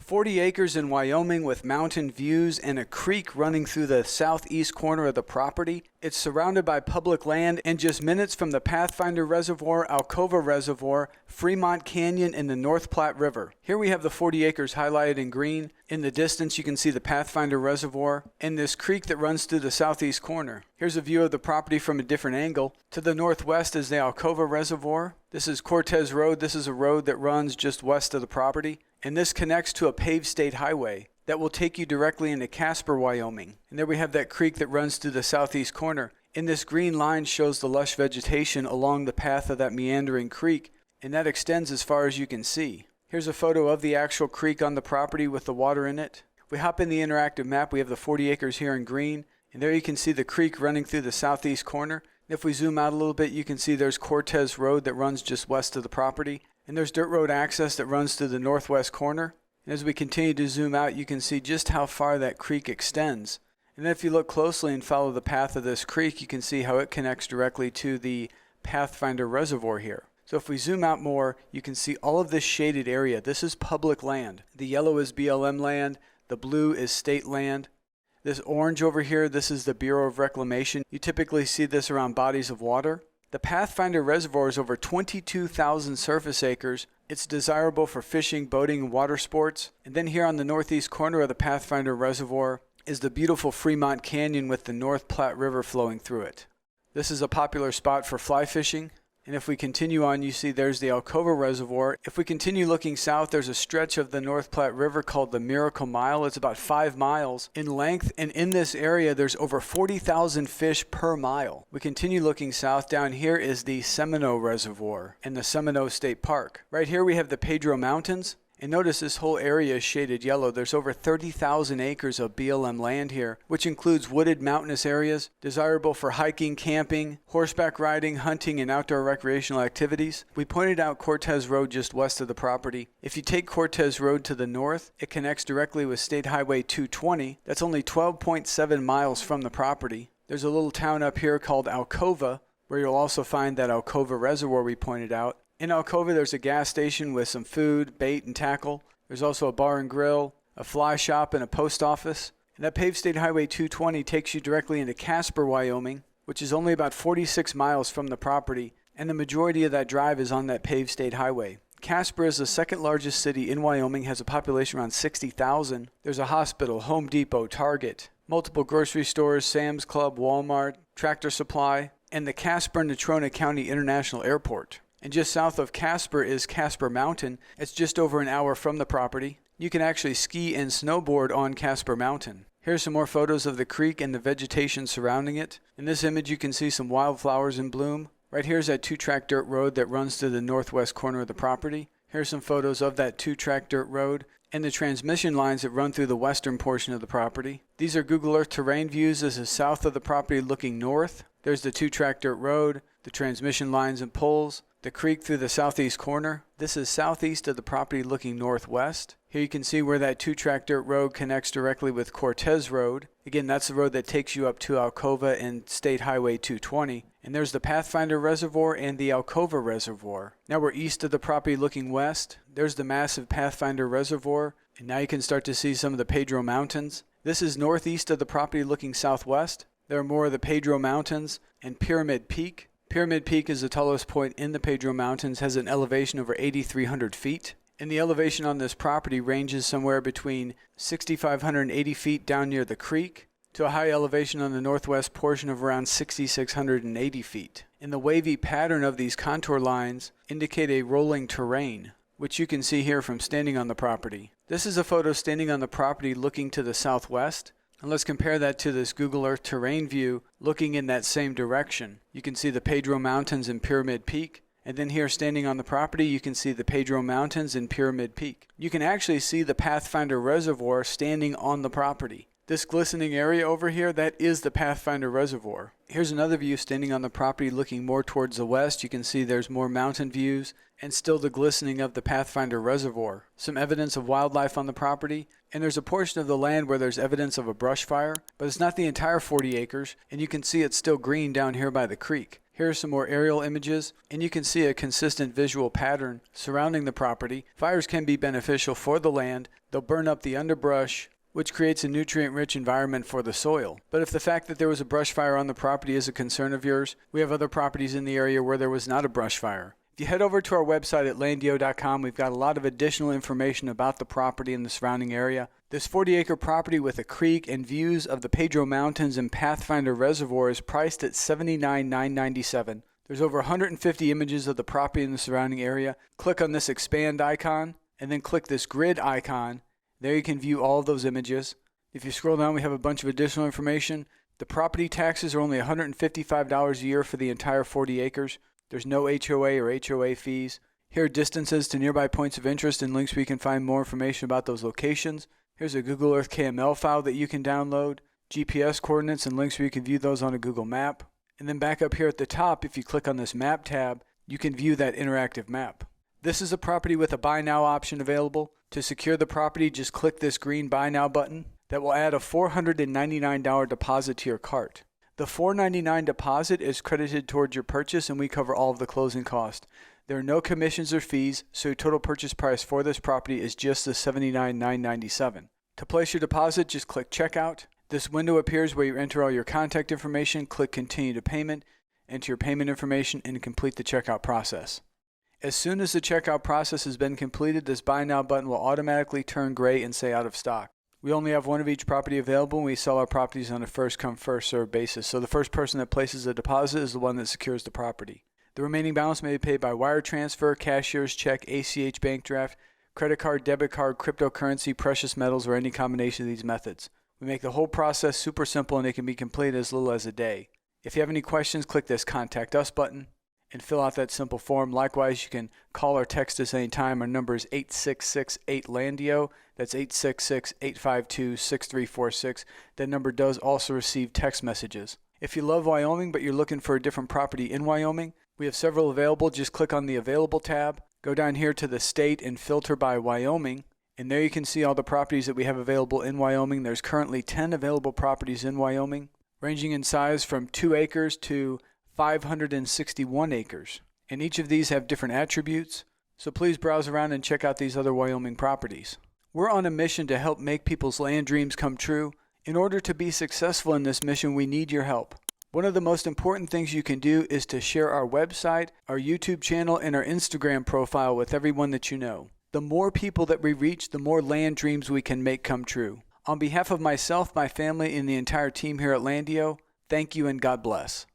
40 acres in Wyoming with mountain views and a creek running through the southeast corner of the property. It's surrounded by public land and just minutes from the Pathfinder Reservoir, Alcova Reservoir, Fremont Canyon, and the North Platte River. Here we have the 40 acres highlighted in green. In the distance you can see the Pathfinder Reservoir and this creek that runs through the southeast corner. Here's a view of the property from a different angle. To the northwest is the Alcova Reservoir. This is Cortez Road. This is a road that runs just west of the property. And this connects to a paved state highway that will take you directly into Casper, Wyoming. And there we have that creek that runs through the southeast corner. And this green line shows the lush vegetation along the path of that meandering creek, and that extends as far as you can see. Here's a photo of the actual creek on the property with the water in it. If we hop in the interactive map, we have the 40 acres here in green, and there you can see the creek running through the southeast corner. If we zoom out a little bit, you can see there's Cortez Road that runs just west of the property. And there's dirt road access that runs through the northwest corner. And as we continue to zoom out, you can see just how far that creek extends. And then if you look closely and follow the path of this creek, you can see how it connects directly to the Pathfinder Reservoir here. So if we zoom out more, you can see all of this shaded area. This is public land. The yellow is BLM land. The blue is state land. This orange over here, this is the Bureau of Reclamation. You typically see this around bodies of water. The Pathfinder Reservoir is over 22,000 surface acres. It's desirable for fishing, boating, and water sports. And then here on the northeast corner of the Pathfinder Reservoir is the beautiful Fremont Canyon with the North Platte River flowing through it. This is a popular spot for fly fishing. And if we continue on, you see there's the Alcova Reservoir. If we continue looking south, there's a stretch of the North Platte River called the Miracle Mile. It's about 5 miles in length, and in this area there's over 40,000 fish per mile. We continue looking south. Down here is the Seminole Reservoir and the Seminole State Park. Right here we have the Pedro Mountains. And notice this whole area is shaded yellow. There's over 30,000 acres of BLM land here, which includes wooded mountainous areas, desirable for hiking, camping, horseback riding, hunting, and outdoor recreational activities. We pointed out Cortez Road just west of the property. If you take Cortez Road to the north, it connects directly with State Highway 220. That's only 12.7 miles from the property. There's a little town up here called Alcova, where you'll also find that Alcova Reservoir we pointed out. In Alcova, there's a gas station with some food, bait, and tackle. There's also a bar and grill, a fly shop, and a post office. And that paved State Highway 220 takes you directly into Casper, Wyoming, which is only about 46 miles from the property, and the majority of that drive is on that paved state highway. Casper is the second largest city in Wyoming, has a population around 60,000. There's a hospital, Home Depot, Target, multiple grocery stores, Sam's Club, Walmart, Tractor Supply, and the Casper-Natrona County International Airport. And just south of Casper is Casper Mountain. It's just over an hour from the property. You can actually ski and snowboard on Casper Mountain. Here's some more photos of the creek and the vegetation surrounding it. In this image you can see some wildflowers in bloom. Right here's that 2-track dirt road that runs through the northwest corner of the property. Here's some photos of that 2-track dirt road and the transmission lines that run through the western portion of the property. These are Google Earth terrain views. This is south of the property looking north. There's the 2-track dirt road, the transmission lines and poles, the creek through the southeast corner. This is southeast of the property looking northwest. Here you can see where that 2-track dirt road connects directly with Cortez Road. Again, that's the road that takes you up to Alcova and State Highway 220. And there's the Pathfinder Reservoir and the Alcova Reservoir. Now we're east of the property looking west. There's the massive Pathfinder Reservoir. And now you can start to see some of the Pedro Mountains. This is northeast of the property looking southwest. There are more of the Pedro Mountains and Pyramid Peak. Pyramid Peak is the tallest point in the Pedro Mountains, has an elevation over 8,300 feet. And the elevation on this property ranges somewhere between 6,580 feet down near the creek to a high elevation on the northwest portion of around 6,680 feet. And the wavy pattern of these contour lines indicate a rolling terrain, which you can see here from standing on the property. This is a photo standing on the property looking to the southwest. And let's compare that to this Google Earth terrain view looking in that same direction. You can see the Pedro Mountains and Pyramid Peak. And then here standing on the property, you can see the Pedro Mountains and Pyramid Peak. You can actually see the Pathfinder Reservoir standing on the property. This glistening area over here, that is the Pathfinder Reservoir. Here's another view standing on the property looking more towards the west. You can see there's more mountain views and still the glistening of the Pathfinder Reservoir. Some evidence of wildlife on the property, and there's a portion of the land where there's evidence of a brush fire, but it's not the entire 40 acres, and you can see it's still green down here by the creek. Here are some more aerial images, and you can see a consistent visual pattern surrounding the property. Fires can be beneficial for the land. They'll burn up the underbrush, which creates a nutrient-rich environment for the soil. But if the fact that there was a brush fire on the property is a concern of yours, we have other properties in the area where there was not a brush fire. If you head over to our website at landio.com, we've got a lot of additional information about the property and the surrounding area. This 40-acre property with a creek and views of the Pedro Mountains and Pathfinder Reservoir is priced at $79,997. There's over 150 images of the property in the surrounding area. Click on this expand icon, and then click this grid icon. There you can view all of those images. If you scroll down, we have a bunch of additional information. The property taxes are only $155 a year for the entire 40 acres. There's no HOA or HOA fees. Here are distances to nearby points of interest and links where you can find more information about those locations. Here's a Google Earth KML file that you can download, GPS coordinates and links where you can view those on a Google map. And then back up here at the top, if you click on this map tab, you can view that interactive map. This is a property with a buy now option available. To secure the property, just click this green buy now button. That will add a $499 deposit to your cart. The $499 deposit is credited towards your purchase, and we cover all of the closing costs. There are no commissions or fees, so your total purchase price for this property is just the $79,997. To place your deposit, just click Checkout. This window appears where you enter all your contact information, click Continue to Payment, enter your payment information, and complete the checkout process. As soon as the checkout process has been completed, this Buy Now button will automatically turn gray and say out of stock. We only have one of each property available, and we sell our properties on a first-come, first-served basis. So the first person that places a deposit is the one that secures the property. The remaining balance may be paid by wire transfer, cashier's check, ACH bank draft, credit card, debit card, cryptocurrency, precious metals, or any combination of these methods. We make the whole process super simple, and it can be completed as little as a day. If you have any questions, click this Contact Us button and fill out that simple form. Likewise, you can call or text us anytime. Our number is 866-8-LANDiO. That's 866-852-6346. That number does also receive text messages. If you love Wyoming but you're looking for a different property in Wyoming, we have several available. Just click on the Available tab. Go down here to the state and filter by Wyoming. And there you can see all the properties that we have available in Wyoming. There's currently 10 available properties in Wyoming, ranging in size from 2 acres to 561 acres. And each of these have different attributes. So please browse around and check out these other Wyoming properties. We're on a mission to help make people's land dreams come true. In order to be successful in this mission, we need your help. One of the most important things you can do is to share our website, our YouTube channel, and our Instagram profile with everyone that you know. The more people that we reach, the more land dreams we can make come true. On behalf of myself, my family, and the entire team here at LANDiO, thank you and God bless.